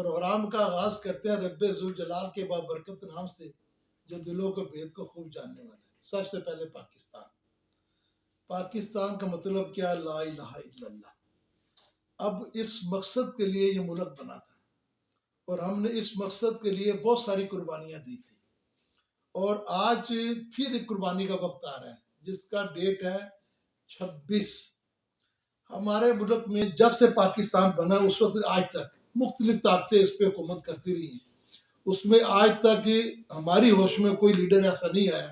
Programme کا آغاز کرتے ہیں رب ذوالجلال کے بابرکت نام سے جو دلوں کے بھید کو خوب جاننے والا ہے۔ سب سے پہلے پاکستان۔ پاکستان کا مطلب کیا؟ لا الہ الا اللہ۔ اب اس مقصد کے لیے یہ ملک بنا تھا اور ہم نے اس مقصد کے لیے بہت ساری قربانیاں دی تھی، اور آج پھر ایک قربانی کا وقت آ رہا ہے جس کا ڈیٹ ہے 26۔ ہمارے ملک میں جب سے پاکستان بنا اس وقت آج تک مختلف طاقتیں اس پہ حکومت کرتی رہی ہیں، اس میں آج تک ہماری ہوش میں کوئی لیڈر ایسا نہیں آیا،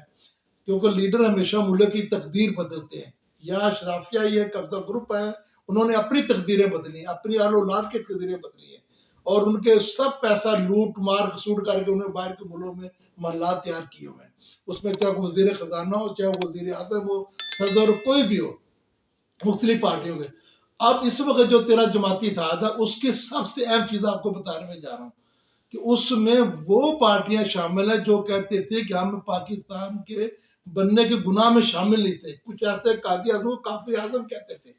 کیونکہ لیڈر ہمیشہ ملک کی تقدیر بدلتے ہیں۔ یا اشرافیہ یہ قبضہ گروپ ہے، انہوں نے اپنی تقدیریں بدلی، اپنی آل اولاد کی تقدیریں بدلی ہیں، اور ان کے سب پیسہ لوٹ مار سوٹ کر کے انہیں باہر کے ملکوں میں محلات تیار کیے ہوئے ہیں۔ اس میں چاہے وزیر خزانہ ہو، چاہے وزیر اعظم ہو، صدر، کوئی بھی ہو، مختلف پارٹیوں کے۔ اب اس وقت جو تیرا جماعتی اتحاد ہے، اس کی سب سے اہم چیز آپ کو بتانے میں جا رہا ہوں کہ اس میں وہ پارٹیاں شامل ہیں جو کہتے تھے کہ ہم پاکستان کے بننے کے گناہ میں شامل نہیں تھے۔ کچھ ایسے قائد اعظم کافر اعظم کہتے تھے،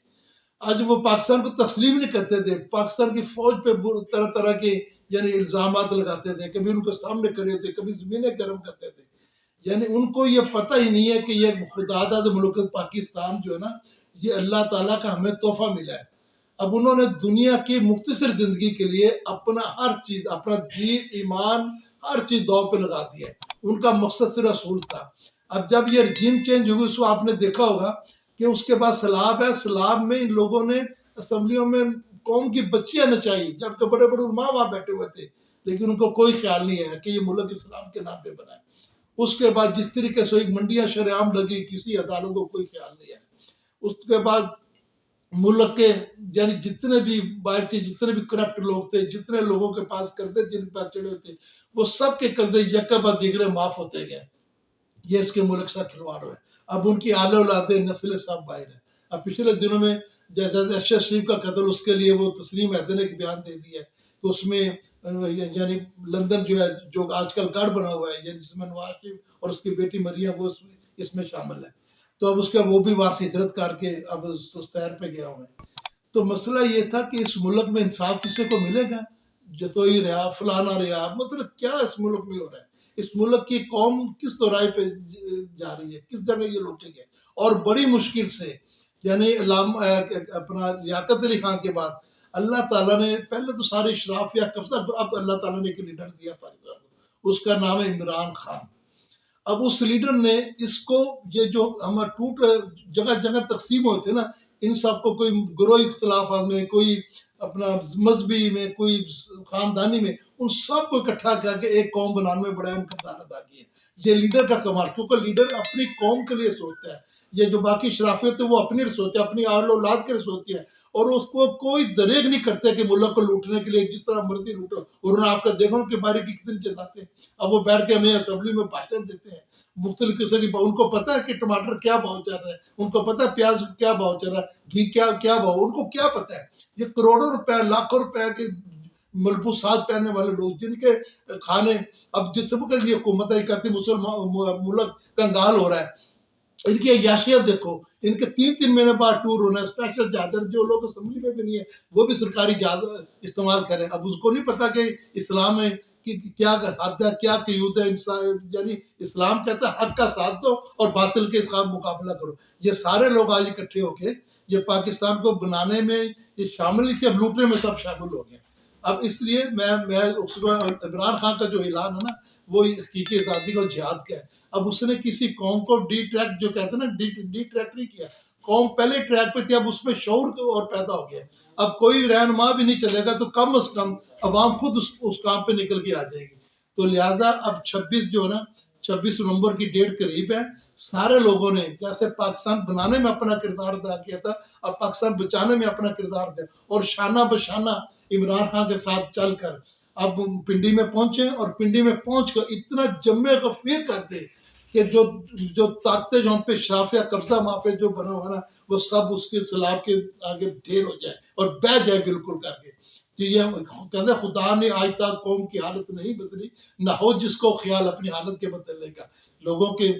آج وہ پاکستان کو تسلیم نہیں کرتے تھے، پاکستان کی فوج پہ طرح طرح کے الزامات لگاتے تھے، کبھی ان کو سامنے کھڑے تھے، کبھی زمینیں گرم کرتے تھے۔ ان کو یہ پتہ ہی نہیں ہے کہ یہ خدا داد ملک پاکستان جو ہے نا، یہ اللہ تعالیٰ کا ہمیں تحفہ ملا ہے۔ اب انہوں نے دنیا کی مختصر زندگی کے لیے اپنا ہر چیز، اپنا دین، ایمان، ہر چیز داؤ پہ لگا دیا ہے۔ ان کا مقصد صرف رسول تھا۔ اب جب یہ رجیم چینج ہوئی، اس کو آپ نے دیکھا ہوگا کہ اس کے بعد سیلاب ہے، سیلاب میں ان لوگوں نے اسمبلیوں میں قوم کی بچیاں نچائی، جبکہ بڑے بڑے علماء وہاں بیٹھے ہوئے تھے، لیکن ان کو کوئی خیال نہیں ہے کہ یہ ملک اسلام کے نام پہ بنا ہے۔ اس کے بعد جس طریقے سے منڈیاں شرعام لگی، کسی عدالت کو کوئی خیال نہیں ہے۔ اس کے بعد ملک کے جتنے بھی باہر کے جتنے بھی کرپٹ لوگ تھے، جتنے لوگوں کے پاس قرضے جن کے پاس چڑھے ہوئے تھے، وہ سب کے قرضے یکے بعد دیگرے معاف ہوتے گئے۔ یہ اس کے ملک سے کھلواڑ ہوئے۔ اب ان کی آل اولادیں، نسلیں سب باہر ہیں۔ اب پچھلے دنوں میں جیسے اشرف شریف کا قتل، اس کے لیے وہ تسلیم حیدر نے ایک بیان دے دیا کہ اس میں لندن جو ہے، جو آج کل گڑھ بنا ہوا ہے، جس میں نواز شریف اور اس کی بیٹی مریم وہ اس میں شامل ہے، تو اب اس کا وہ بھی وہاں سے ہجرت کر کے اب سیر پہ گیا ہوئے ہیں۔ تو مسئلہ یہ تھا کہ اس ملک میں انصاف کسی کو ملے گا؟ جتوئی رہا، فلانا رہا، مطلب کیا اس ملک میں ہو رہا ہے؟ اس ملک کی قوم کس دورائے پہ جا رہی ہے، کس جگہ یہ لوٹے گئے؟ اور بڑی مشکل سے اپنا لیاقت علی خان کے بعد اللہ تعالیٰ نے پہلے تو سارے اشراف یا قبضہ، اب اللہ تعالیٰ نے ایک لیڈر دیا پاکستان کو، اس کا نام ہے عمران خان۔ اب اس لیڈر نے اس کو، یہ جو ہم جگہ جگہ تقسیم ہوتے نا، ان سب کو کوئی گروہی اختلافات میں، کوئی اپنا مذہبی میں، کوئی خاندانی میں، ان سب کو اکٹھا کر کے ایک قوم بنانے میں بڑا اہم کردار ادا کیا۔ یہ لیڈر کا کمال، کیونکہ لیڈر اپنی قوم کے لیے سوچتا ہے۔ یہ جو باقی شرافیت ہے وہ اپنی سوچتے ہیں، اپنی آل اولاد کے لیے سوچتے ہیں، اور اس کو کوئی دریغ نہیں کرتے کہ ملک کو لوٹنے کے لیے جس طرح مرضی لوٹو۔ اور انہوں نے آپ کا دیکھا ان کے بارے کی کتنی جتاتے ہیں۔ اب وہ بیٹھ کے ہمیں اسمبلی میں بھاشن دیتے ہیں مختلف قسم کی، ان کو پتہ ہے کہ ٹماٹر کیا بھاؤ چل رہا ہے، ان کو پتہ ہے پیاز کیا بھاؤ چل رہا ہے، گھی کیا بھاؤ، ان کو کیا پتہ ہے؟ یہ کروڑوں روپے، لاکھوں روپے کے ملبوسات پہننے والے لوگ، جن کے کھانے، اب جس سب کے لیے حکومت ہے کرتی، مسلمان ملک کنگال ہو رہا ہے۔ ان کی عیاشیت دیکھو، ان کے 3 مہینے بعد ٹور ہونا ہے، اسپیشل جہاز، جو لوگ اسمبلی میں بھی نہیں ہے وہ بھی سرکاری جہاز استعمال کریں۔ اب اس کو نہیں پتا کہ اسلام میں کیا حد ہے، کیا قیود ہے، اسلام کہتا ہے حق کا ساتھ دو اور باطل کے خلاف مقابلہ کرو۔ یہ سارے لوگ آج اکٹھے ہو کے یہ پاکستان کو بنانے میں یہ شامل نہیں تھے، اب لوٹنے میں سب شامل ہو گئے۔ اب اس لیے میں عمران خان کا جو اعلان ہے نا، وہ حقیقی آزادی کا جہاد کا ہے۔ اب اس نے کسی قوم کو ڈی ٹریک، جو کہتے ہیں نا، ڈی ٹریک نہیں کیا۔ قوم پہلے ٹریک پہ تھی، اب اس میں شعور اور پیدا ہو گیا۔ اب کوئی رہنما بھی نہیں چلے گا تو کم از کم عوام خود اس کام پہ نکل کے آ جائے گی۔ تو لہٰذا اب 26 جو ہے نا، 26 نومبر کی ڈیٹ قریب ہے۔ سارے لوگوں نے جیسے پاکستان بنانے میں اپنا کردار ادا کیا تھا، اب پاکستان بچانے میں اپنا کردار دیا، اور شانہ بشانہ عمران خان کے ساتھ چل کر اب پنڈی میں پہنچے، اور پنڈی میں پہنچ کر اتنا جمع غفیر کرتے کہ جو طاقتیں جو ہم پہ شرافیہ قبضہ وہاں پہ جو بنا ہوا نا، وہ سب اس کے سیلاب کے آگے ڈھیر ہو جائے اور بہ جائے بالکل کر کے۔ تو یہ کہتے ہیں خدا نے آج تک قوم کی حالت نہیں بدلی، نہ ہو جس کو خیال اپنی حالت کے بدلنے کا۔ لوگوں کے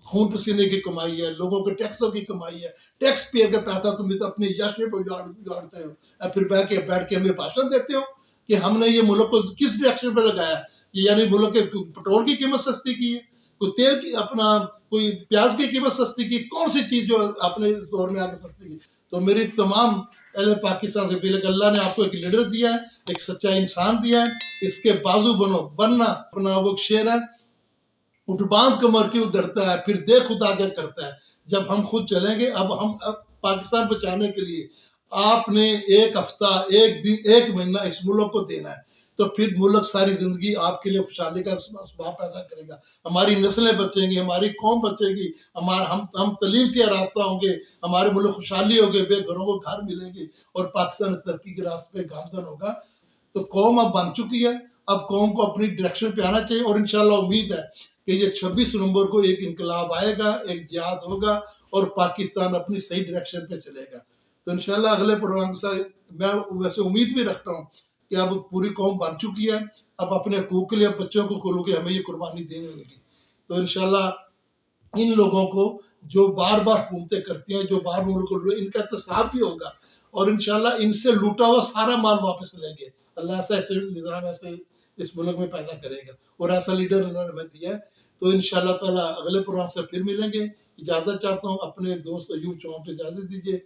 خون پسینے کی کمائی ہے، لوگوں کے ٹیکسوں کی کمائی ہے، ٹیکس پیئر کا پیسہ تم اپنی یاشے پہ اجاڑتے ہو، پھر بیٹھ کے ہمیں بھاشن دیتے ہو۔ کہ ہم نے یہ ملک کو کس ڈائریکشن پہ لگایا. یعنی ملک کے پٹرول کی قیمت سستی کی ہے, کوئی تیل کی اپنا کوئی پیاز کی قیمت سستی کی, کون سی چیز جو آپ نے اس دور میں آ کے سستی کی. تو میری تمام اہل پاکستان سے اپیل ہے کہ اللہ نے آپ کو ایک لیڈر دیا ہے, ایک سچا انسان دیا ہے, اس کے بازو بنو, ورنہ اپنا وہ شعر ہے, اٹھ باندھ کمر کیوں ڈرتا ہے, پھر دیکھ خدا کیا کرتا ہے. جب ہم خود چلیں گے, اب پاکستان بچانے کے لیے آپ نے ایک ہفتہ, ایک دن, ایک مہینہ اس ملک کو دینا ہے, تو پھر ملک ساری زندگی آپ کے لیے خوشحالی کا اسباب پیدا کرے گا. ہماری نسلیں بچیں گی, ہماری قوم بچے گی, ہم تعلیم سے راستہ ہوں گے, ہمارے ملک خوشحالی ہوگی, بے گھروں کو گھر ملیں گے, اور پاکستان ترقی کے راستے پہ گامزن ہوگا. تو قوم اب بن چکی ہے, اب قوم کو اپنی ڈائریکشن پہ آنا چاہیے, اور انشاءاللہ امید ہے کہ یہ 26 نومبر کو ایک انقلاب آئے گا, ایک جہاد ہوگا, اور پاکستان اپنی صحیح ڈائریکشن پہ چلے گا. تو انشاءاللہ اگلے پروگرام سے میں ویسے امید بھی رکھتا ہوں کہ اب پوری قوم بن چکی ہے, اب اپنے حقوق کے لیے بچوں کو کھولو کہ ہمیں یہ قربانی دینی ہوگی. تو انشاءاللہ ان لوگوں کو جو بار بار حکومتیں کرتی ہیں, جو بار ملک کو, ان کا احتساب بھی ہوگا, اور انشاءاللہ ان سے لوٹا ہوا سارا مال واپس لیں گے. اللہ ایسا ایسے نظام ایسے اس ملک میں پیدا کرے گا, اور ایسا لیڈر انہوں نے ہمیں دیا ہے. تو انشاءاللہ تعالیٰ اگلے پروگرام سے پھر ملیں گے. اجازت چاہتا ہوں, اپنے دوست ایوب چوہان کو اجازت دیجیے.